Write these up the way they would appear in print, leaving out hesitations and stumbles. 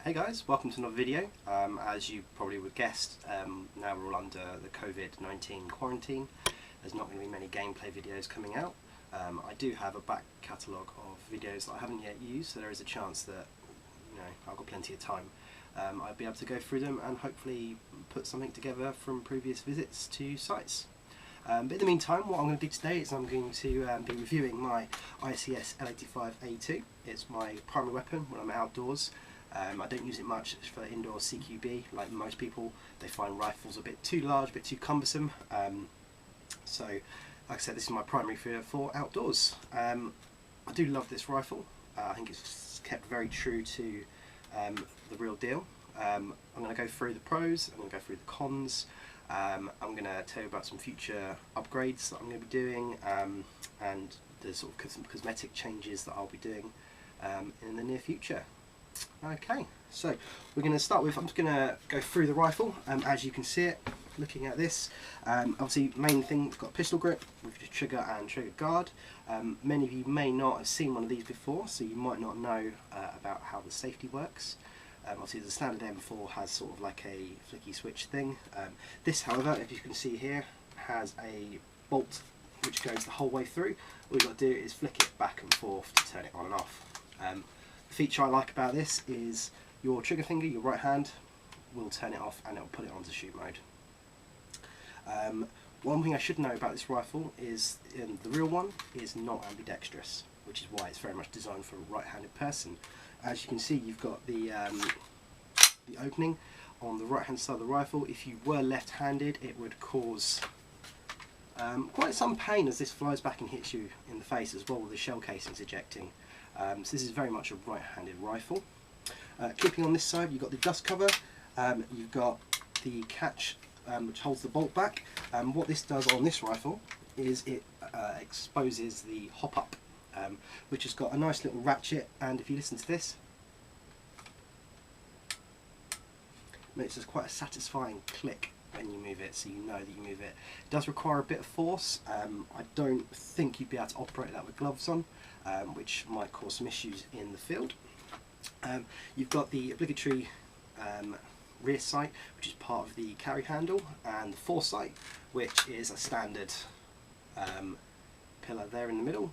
Hey guys, welcome to another video. As you probably would guess, now we're all under the COVID-19 quarantine. There's not going to be many gameplay videos coming out. I do have a back catalogue of videos that I haven't yet used, so there is a chance that, I've got plenty of time. I'll be able to go through them and hopefully put something together from previous visits to sites. But in the meantime, what I'm going to do today is I'm going to be reviewing my ICS L85A2. It's my primary weapon when I'm outdoors. I don't use it much for indoor CQB like most people. They find rifles a bit too large, a bit too cumbersome. So, like I said, this is my primary for outdoors. I do love this rifle. I think it's kept very true to the real deal. I'm going to go through the pros, I'm going to go through the cons. I'm going to tell you about some future upgrades that I'm going to be doing and the sort of cosmetic changes that I'll be doing in the near future. Okay, so we're going to start with, I'm just going to go through the rifle. As you can see it, looking at this, obviously main thing, it's got a pistol grip with your trigger and trigger guard. Many of you may not have seen one of these before, so you might not know about how the safety works. Obviously the standard M4 has sort of like a flicky switch thing. This, however, if you can see here, has a bolt which goes the whole way through. All you've got to do is flick it back and forth to turn it on and off. The feature I like about this is your trigger finger, your right hand, will turn it off and it will put it onto shoot mode. One thing I should know about this rifle is the real one is not ambidextrous, which is why it's very much designed for a right-handed person. As you can see, you've got the opening on the right hand side of the rifle. If you were left-handed, it would cause quite some pain as this flies back and hits you in the face as well with the shell casings ejecting. So this is very much a right-handed rifle. Keeping on this side, you've got the dust cover, you've got the catch which holds the bolt back. What this does on this rifle is it exposes the hop-up, which has got a nice little ratchet, and if you listen to this, it makes just quite a satisfying click when you move it, so you know that you move it. It does require a bit of force. I don't think you'd be able to operate that with gloves on, which might cause some issues in the field. You've got the obligatory rear sight, which is part of the carry handle, and the foresight, which is a standard pillar there in the middle.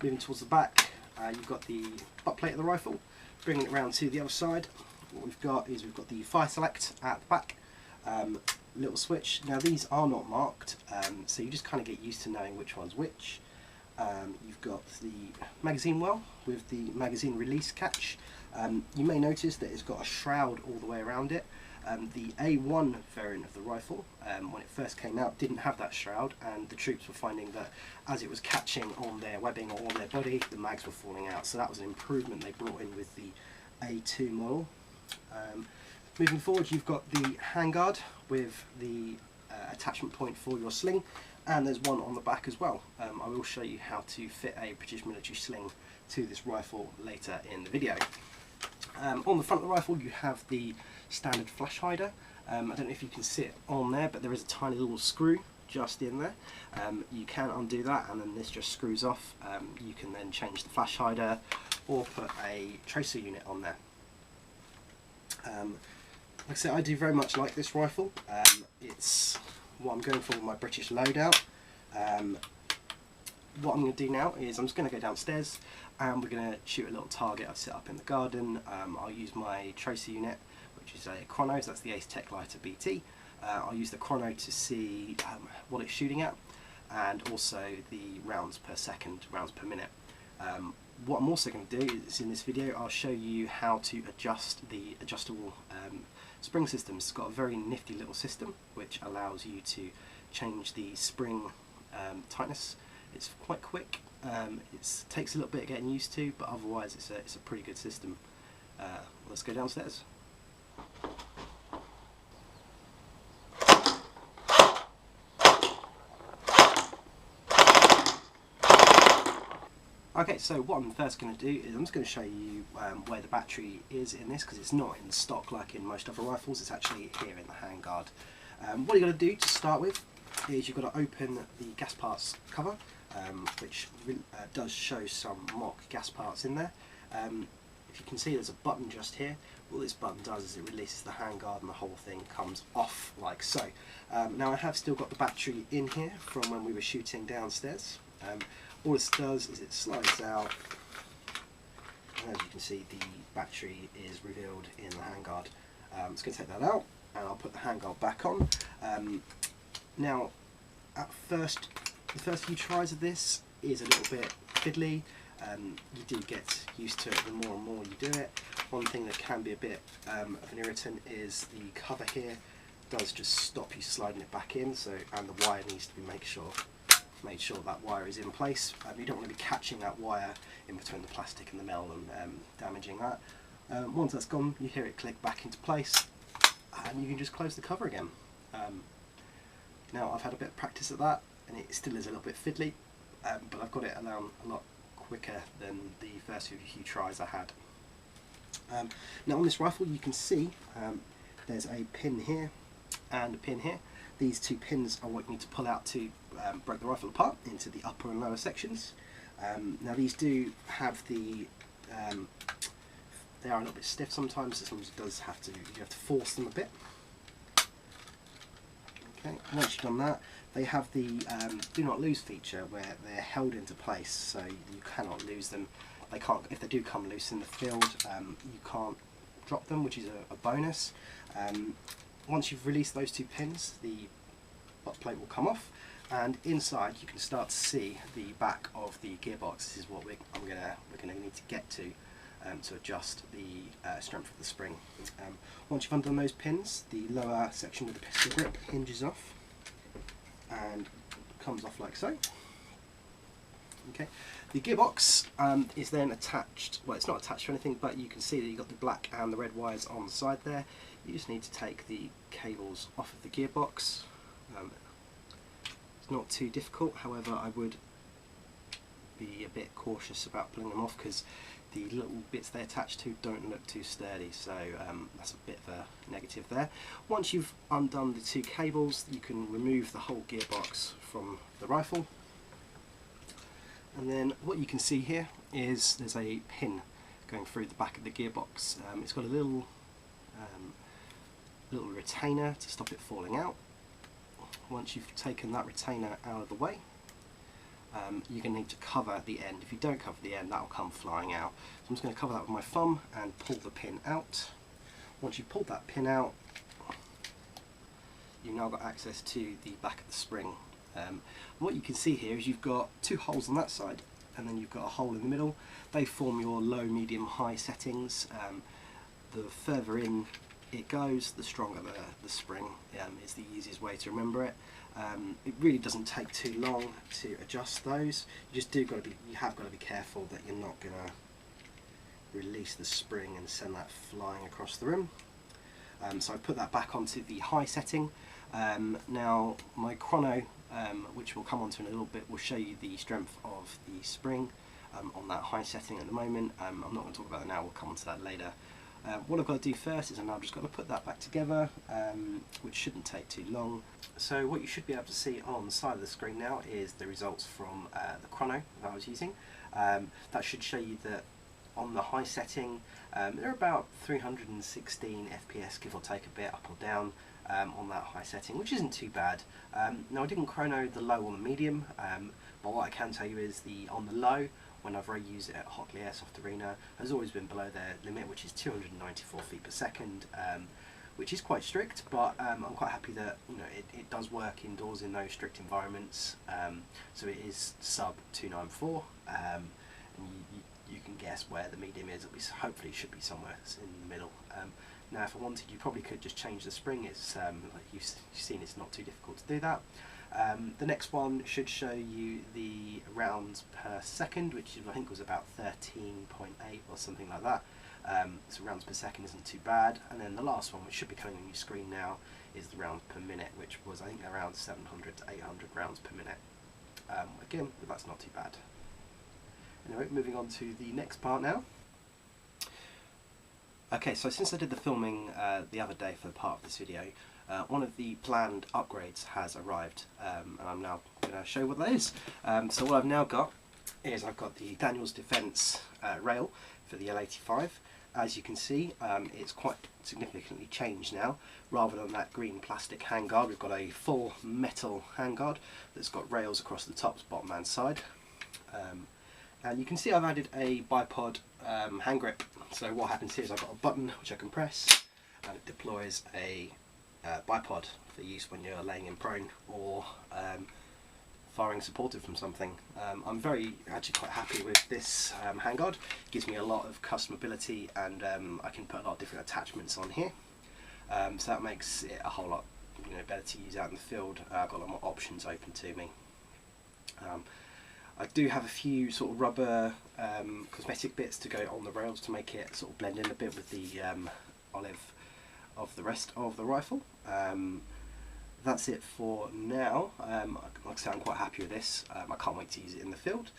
Moving towards the back, you've got the butt plate of the rifle. Bringing it round to the other side, what we've got is we've got the fire select at the back, little switch. Now these are not marked, so you just kind of get used to knowing which one's which. You've got the magazine well with the magazine release catch. You may notice that it's got a shroud all the way around it. The A1 variant of the rifle, when it first came out, didn't have that shroud, and the troops were finding that as it was catching on their webbing or on their body, the mags were falling out. So that was an improvement they brought in with the A2 model. Moving forward, you've got the handguard with the attachment point for your sling, and there's one on the back as well. I will show you how to fit a British military sling to this rifle later in the video. On the front of the rifle you have the standard flash hider. I don't know if you can see it on there, but there is a tiny little screw just in there. You can undo that and then this just screws off. You can then change the flash hider or put a tracer unit on there. Like I said, I do very much like this rifle. It's what I'm going for with my British loadout. What I'm going to do now is I'm just going to go downstairs and we're going to shoot a little target I've set up in the garden. I'll use my tracer unit, which is a chrono, so that's the Acetech Lighter BT. I'll use the chrono to see what it's shooting at, and also the rounds per second, rounds per minute. What I'm also going to do is in this video I'll show you how to adjust the adjustable spring system. It's got a very nifty little system which allows you to change the spring tightness. It's quite quick. It takes a little bit of getting used to, but otherwise it's a pretty good system. Let's go downstairs. Okay, so what I'm first going to do is I'm just going to show you where the battery is in this, because it's not in stock like in most other rifles. It's actually here in the handguard. What you've got to do to start with is you've got to open the gas parts cover, which does show some mock gas parts in there. if you can see there's a button just here. All this button does is it releases the handguard and the whole thing comes off like so. Now I have still got the battery in here from when we were shooting downstairs. All this does is it slides out, and as you can see the battery is revealed in the handguard. I'm just going to take that out and I'll put the handguard back on. Now at first, the first few tries of this is a little bit fiddly. You do get used to it the more and more you do it. One thing that can be a bit of an irritant is the cover here does just stop you sliding it back in, so, and the wire needs to be made sure that wire is in place. You don't want to be catching that wire in between the plastic and the metal and damaging that. Once that's gone, you hear it click back into place and you can just close the cover again. Now I've had a bit of practice at that and it still is a little bit fiddly, but I've got it around a lot quicker than the first few tries I had. Now on this rifle you can see there's a pin here and a pin here. These two pins are what you need to pull out to break the rifle apart into the upper and lower sections. Now these do have the, they are a little bit stiff sometimes, so sometimes you have to force them a bit. Okay, once you've done that, they have the do not lose feature where they're held into place, so you cannot lose them. They can't, if they do come loose in the field, you can't drop them, which is a bonus. Once you've released those two pins, the butt plate will come off, and inside you can start to see the back of the gearbox. This is what we're going to need to get to adjust the strength of the spring. Once you've undone those pins, the lower section with the pistol grip hinges off and comes off like so. Okay, the gearbox is then attached, well it's not attached to anything, but you can see that you've got the black and the red wires on the side there. You just need to take the cables off of the gearbox. It's not too difficult, however I would be a bit cautious about pulling them off because the little bits they attach to don't look too sturdy, so that's a bit of a negative there. Once you've undone the two cables, you can remove the whole gearbox from the rifle. And then what you can see here is there's a pin going through the back of the gearbox. It's got a little retainer to stop it falling out. Once you've taken that retainer out of the way, you're going to need to cover the end. If you don't cover the end, that will come flying out. So I'm just going to cover that with my thumb and pull the pin out. Once you've pulled that pin out, you've now got access to the back of the spring. What you can see here is you've got two holes on that side and then you've got a hole in the middle. They form your low, medium, high settings. The further in it goes, the stronger the spring is the easiest way to remember it. It really doesn't take too long to adjust those. You have got to be careful that you're not going to release the spring and send that flying across the room. So I put that back onto the high setting. Now my chrono, which we'll come on to in a little bit, will show you the strength of the spring on that high setting at the moment. I'm not going to talk about that now, we'll come on to that later. What I've got to do first is I'm now just going to put that back together, which shouldn't take too long. So what you should be able to see on the side of the screen now is the results from the chrono that I was using. That should show you that on the high setting they're about 316 FPS, give or take a bit up or down on that high setting, which isn't too bad. Now I didn't chrono the low or the medium, but what I can tell you is on the low, whenever I use it at Hockley Airsoft Arena, has always been below their limit, which is 294 feet per second, which is quite strict, but I'm quite happy that it does work indoors in those strict environments. So it is sub 294, and you can guess where the medium is. Hopefully it should be somewhere in the middle. Now if I wanted, you probably could just change the spring. It's like you've seen, it's not too difficult to do that. The next one should show you the rounds per second, which I think was about 13.8 or something like that. So rounds per second isn't too bad. And then the last one, which should be coming on your screen now, is the rounds per minute, which was I think around 700 to 800 rounds per minute. Again, that's not too bad. Anyway, moving on to the next part now. Okay, so since I did the filming the other day for the part of this video, one of the planned upgrades has arrived, and I'm now going to show what that is. So what I've now got is I've got the Daniels Defence rail for the L85. As you can see, it's quite significantly changed now. Rather than that green plastic handguard, we've got a full metal handguard that's got rails across the top, bottom and side. And you can see I've added a bipod hand grip. So what happens here is I've got a button which I can press, and it deploys a bipod for use when you're laying in prone or firing supported from something. I'm actually quite happy with this handguard. It gives me a lot of customability, and I can put a lot of different attachments on here. So that makes it a whole lot better to use out in the field. I've got a lot more options open to me. I do have a few sort of rubber cosmetic bits to go on the rails to make it sort of blend in a bit with the olive of the rest of the rifle. That's it for now. Like I say, I'm quite happy with this. I can't wait to use it in the field.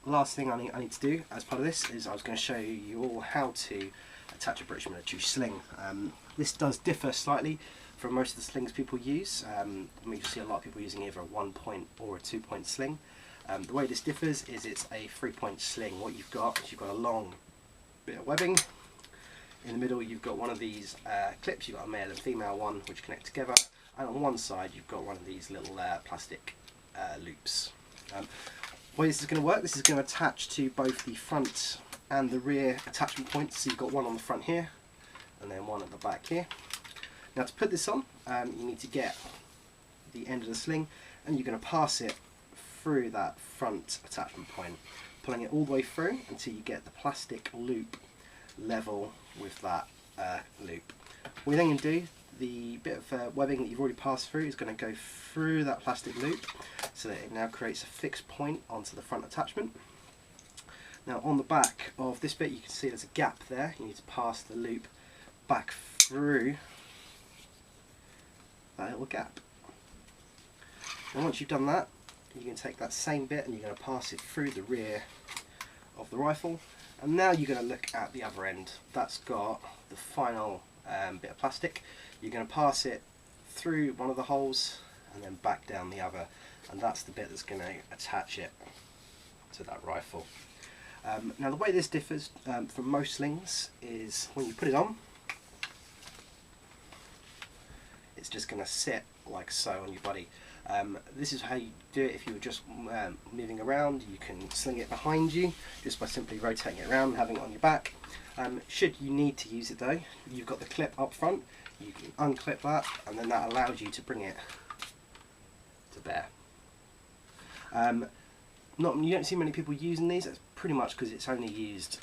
Last thing I need to do as part of this is I was going to show you all how to attach a British military sling. This does differ slightly from most of the slings people use. You see a lot of people using either a 1-point or a 2-point sling. The way this differs is it's a 3-point sling. What you've got is you've got a long bit of webbing. In the middle you've got one of these clips. You've got a male and female one which connect together, and on one side you've got one of these little plastic loops. The way this is going to work, this is going to attach to both the front and the rear attachment points. So you've got one on the front here and then one at the back here. Now to put this on, you need to get the end of the sling and you're going to pass it through that front attachment point, pulling it all the way through until you get the plastic loop level with that loop. What you're then going to do, the bit of webbing that you've already passed through is going to go through that plastic loop so that it now creates a fixed point onto the front attachment. Now on the back of this bit you can see there's a gap there. You need to pass the loop back through that little gap. And once you've done that, you can take that same bit and you're going to pass it through the rear of the rifle. And now you're going to look at the other end. That's got the final bit of plastic. You're going to pass it through one of the holes and then back down the other, and that's the bit that's going to attach it to that rifle. Now the way this differs from most slings is when you put it on, it's just going to sit like so on your body. This is how you do it if you were just moving around. You can sling it behind you just by simply rotating it around and having it on your back. Should you need to use it though, you've got the clip up front, you can unclip that and then that allows you to bring it to bear. You don't see many people using these. That's pretty much because it's only used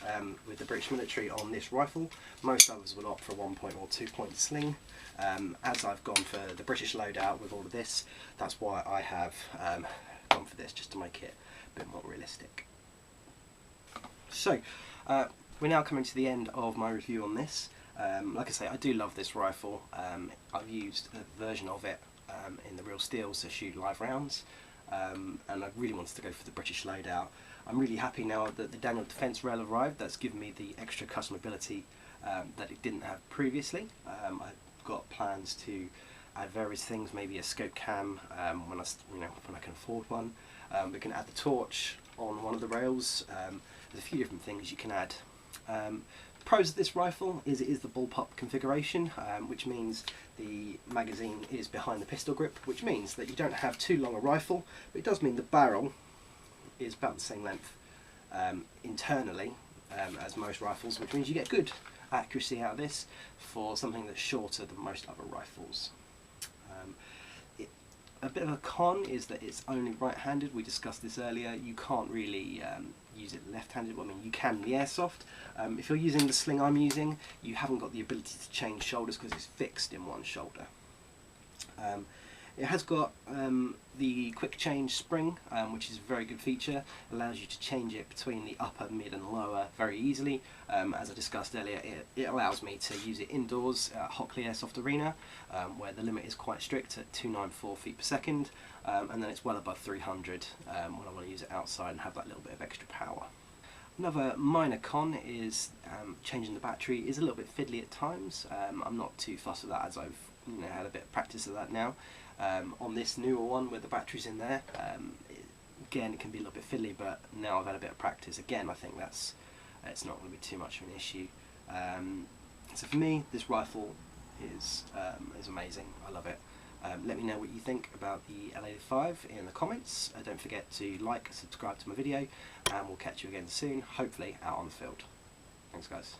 with the British military on this rifle. Most others will opt for a 1-point or 2-point sling. As I've gone for the British loadout with all of this, that's why I have gone for this, just to make it a bit more realistic. So we're now coming to the end of my review on this. Like I say, I do love this rifle. I've used a version of it in the real steels to shoot live rounds. And I really wanted to go for the British loadout. I'm really happy now that the Daniel Defence rail arrived. That's given me the extra customability that it didn't have previously. I've got plans to add various things, maybe a scope cam when I can afford one. We can add the torch on one of the rails. There's a few different things you can add. Pros of this rifle is it is the bullpup configuration, which means the magazine is behind the pistol grip, which means that you don't have too long a rifle, but it does mean the barrel is about the same length internally as most rifles, which means you get good accuracy out of this for something that's shorter than most other rifles. A bit of a con is that it's only right-handed. We discussed this earlier. You can't really use it left-handed. Well, I mean, you can in the airsoft. If you're using the sling I'm using, you haven't got the ability to change shoulders because it's fixed in one shoulder. It has got the quick change spring, which is a very good feature. It allows you to change it between the upper, mid and lower very easily. As I discussed earlier, it allows me to use it indoors at Hockley Airsoft Arena, where the limit is quite strict at 294 feet per second, and then it's well above 300 when I want to use it outside and have that little bit of extra power. Another minor con is changing the battery is a little bit fiddly at times. I'm not too fussed with that, as I've had a bit of practice of that now. On this newer one with the batteries in there, again it can be a little bit fiddly, but now I've had a bit of practice. Again, I think that's it's not going to be too much of an issue. So for me, this rifle is amazing. I love it. Let me know what you think about the L85 in the comments. Don't forget to like, subscribe to my video, and we'll catch you again soon, hopefully out on the field. Thanks guys.